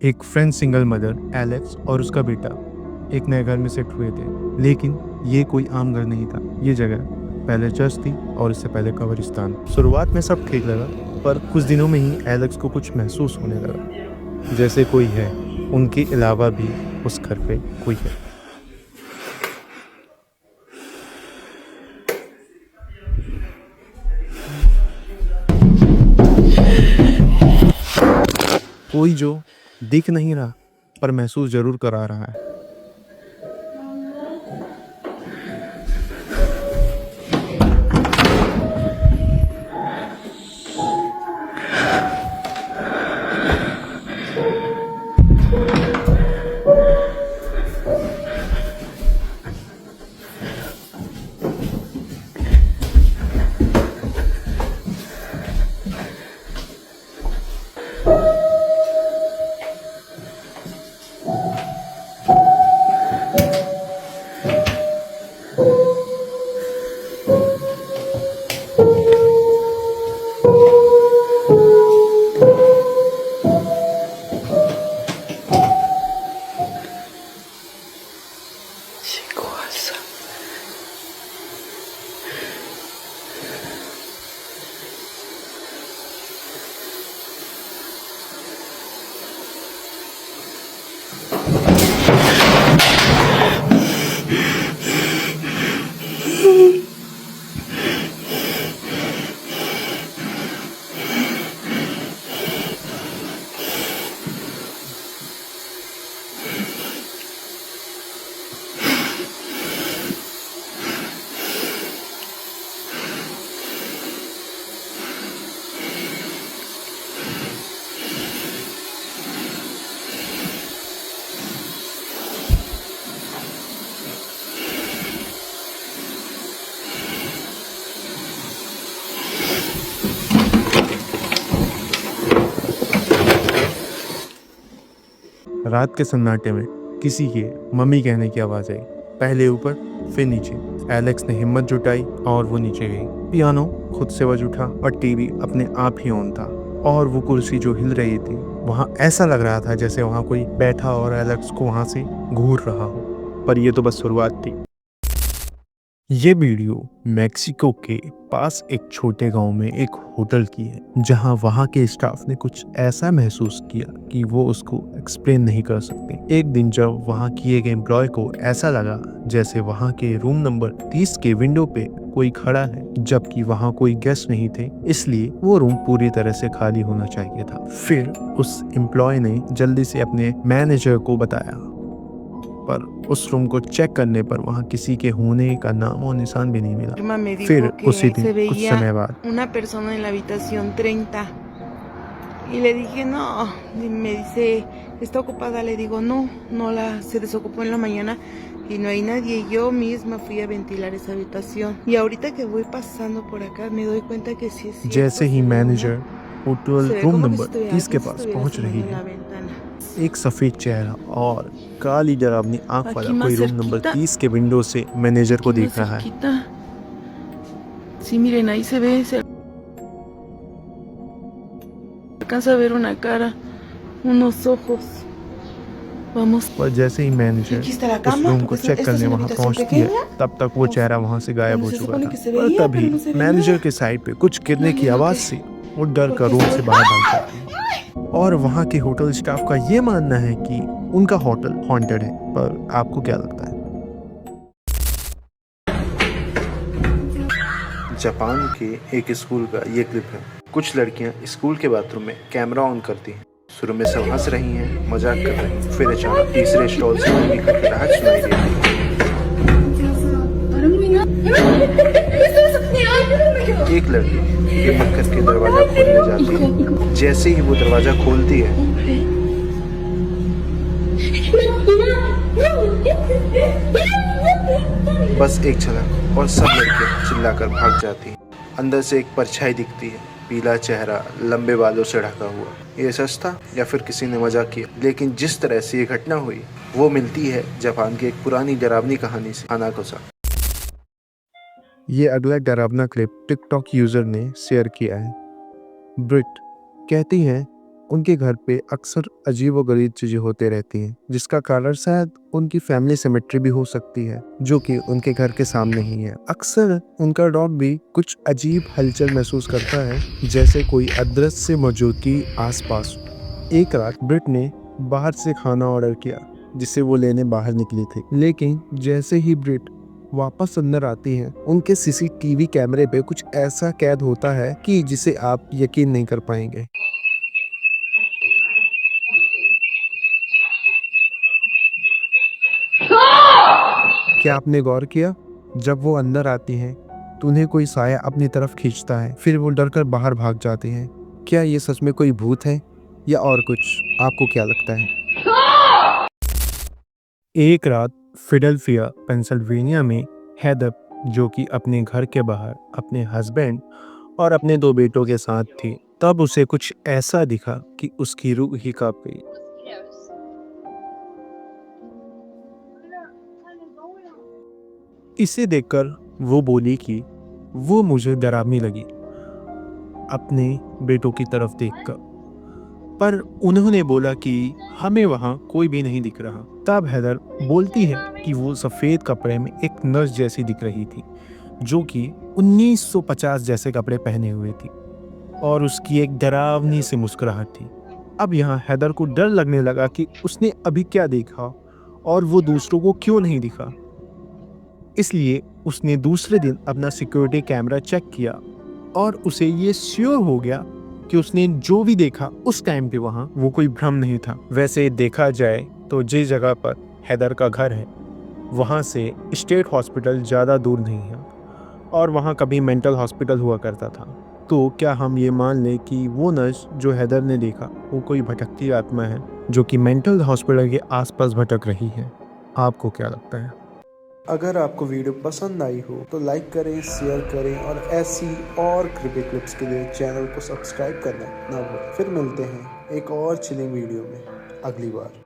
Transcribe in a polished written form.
एक French single mother Alex और उसका बेटा एक नए घर में शिफ्ट हुए थे। लेकिन ये कोई आम घर नहीं था। ये जगह पहले चर्च थी और इससे पहले कब्रिस्तान। शुरुआत में सब ठीक लगा, पर कुछ दिनों में ही एलेक्स को कुछ महसूस होने लगा, जैसे कोई है, उनके अलावा भी उस घर पे कोई है। कोई जो दिख नहीं रहा, पर महसूस जरूर करा रहा है। रात के सन्नाटे में किसी के मम्मी कहने की आवाज आई। पहले ऊपर फिर नीचे। एलेक्स ने हिम्मत जुटाई और वो नीचे गई। पियानो खुद से बज उठा और टीवी अपने आप ही ऑन था। और वो कुर्सी जो हिल रही थी, वहाँ ऐसा लग रहा था जैसे वहाँ कोई बैठा और एलेक्स को वहाँ से घूर रहा हो। पर ये तो बस शुरुआत थी। ये वीडियो मेक्सिको के पास एक छोटे गांव में एक होटल की है, जहां वहां के स्टाफ ने कुछ ऐसा महसूस किया कि वो उसको एक्सप्लेन नहीं कर सकते। एक दिन जब वहां किए गए एम्प्लॉय को ऐसा लगा जैसे वहां के रूम नंबर 30 के विंडो पे कोई खड़ा है, जबकि वहां कोई गेस्ट नहीं थे, इसलिए वो रूम पूरी तरह से खाली होना चाहिए था। फिर उस एम्प्लॉय ने जल्दी से अपने मैनेजर को बताया, पर उस रूम को चेक करने पर वहाँ किसी के होने का नाम और निशान भी नहीं मिला। फिर उसी दिन कुछ समय बाद una persona en la habitación 30 y le dije no, y me dice está ocupada, le digo no se desocupó en la mañana y no hay nadie. Yo misma fui a ventilar esa habitación y ahorita que voy pasando por acá me doy cuenta que sí es cierto. जैसे ही manager hotel room number 30 के पास पहुंच रही है, एक सफेद चेहरा और काली डरावनी आंख वाला कोई रूम नंबर 30 के विंडो से मैनेजर को देख रहा है। Sí, miren, ahí se ve, se alcanza a ver una cara, unos ojos. Vamos. पर जैसे ही मैनेजर उस रूम को चेक करने वहां पहुंचती है, तब तक वो चेहरा वहां से गायब हो चुका था। पर तभी मैनेजर के साइड पे कुछ गिरने की आवाज से वो डर कर रूम से बाहर भाग जाती है। और वहाँ के होटल स्टाफ का ये मानना है कि उनका होटल हॉन्टेड है। पर आपको क्या लगता है? जापान के एक स्कूल का ये क्लिप है। कुछ लड़कियां स्कूल के बाथरूम में कैमरा ऑन करती हैं। शुरू में सब हंस रही हैं, मजाक कर रही हैं। फिर अचानक तीसरे स्टॉल से उनकी खटखटाहट सुनाई देती है। एक लड़की हिम्मत करके दरवाजा खोलने जाती है। जैसे ही वो दरवाजा खोलती है, बस एक झलक और सब लड़कियां चिल्लाकर भाग जाती हैं। अंदर से एक परछाई दिखती है, पीला चेहरा, लंबे बालों से ढका हुआ। ये सच था या फिर किसी ने मजाक किया? लेकिन जिस तरह से ये घटना हुई, वो मिलती है जापान की एक पुरानी डरावनी कहानी से, हानाकोसा। ये अगला डरावना क्लिप टिकटॉक यूजर ने शेयर किया है। ब्रिट कहती है उनके घर पे अक्सर अजीबोगरीब चीजें होते रहती हैं, जिसका कारण शायद उनकी फैमिली सिमेट्री भी हो सकती है, जो कि उनके घर के सामने ही है। अक्सर उनका डॉग भी कुछ अजीब हलचल महसूस करता है, जैसे कोई अदृश्य मौजूदगी आसपास। एक रात ब्रिट ने बाहर से खाना ऑर्डर किया, जिसे वो लेने बाहर निकली थी। लेकिन जैसे ही ब्रिट वापस अंदर आती हैं, उनके सीसीटीवी कैमरे पे कुछ ऐसा कैद होता है कि जिसे आप यकीन नहीं कर पाएंगे। क्या आपने गौर किया, जब वो अंदर आती हैं तो उन्हें कोई साया अपनी तरफ खींचता है, फिर वो डरकर बाहर भाग जाती हैं। क्या ये सच में कोई भूत है या और कुछ? आपको क्या लगता है? एक रात फिलाडेल्फिया, पेंसिल्वेनिया में हेदर, जो कि अपने घर के बाहर अपने हस्बैंड और अपने 2 बेटों के साथ थी, तब उसे कुछ ऐसा दिखा कि उसकी रूह ही कांप गई। इसे देखकर वो बोली कि वो मुझे डरावनी लगी अपने बेटों की तरफ देखकर, पर उन्होंने बोला कि हमें वहाँ कोई भी नहीं दिख रहा। तब हेदर बोलती है कि वो सफ़ेद कपड़े में एक नर्स जैसी दिख रही थी, जो कि 1950 जैसे कपड़े पहने हुए थी, और उसकी एक डरावनी सी मुस्कुराहट थी। अब यहाँ हेदर को डर लगने लगा कि उसने अभी क्या देखा और वो दूसरों को क्यों नहीं दिखा। इसलिए उसने दूसरे दिन अपना सिक्योरिटी कैमरा चेक किया और उसे ये श्योर हो गया कि उसने जो भी देखा उस टाइम पे वहाँ वो कोई भ्रम नहीं था। वैसे देखा जाए तो जिस जगह पर हेदर का घर है, वहाँ से स्टेट हॉस्पिटल ज़्यादा दूर नहीं है, और वहाँ कभी मेंटल हॉस्पिटल हुआ करता था। तो क्या हम ये मान लें कि वो नर्स जो हेदर ने देखा वो कोई भटकती आत्मा है, जो कि मेंटल हॉस्पिटल के आसपास भटक रही है? आपको क्या लगता है? अगर आपको वीडियो पसंद आई हो तो लाइक करें, शेयर करें और ऐसी और क्रिपी क्लिप्स के लिए चैनल को सब्सक्राइब करना ना भूलें। फिर मिलते हैं एक और चिलिंग वीडियो में अगली बार।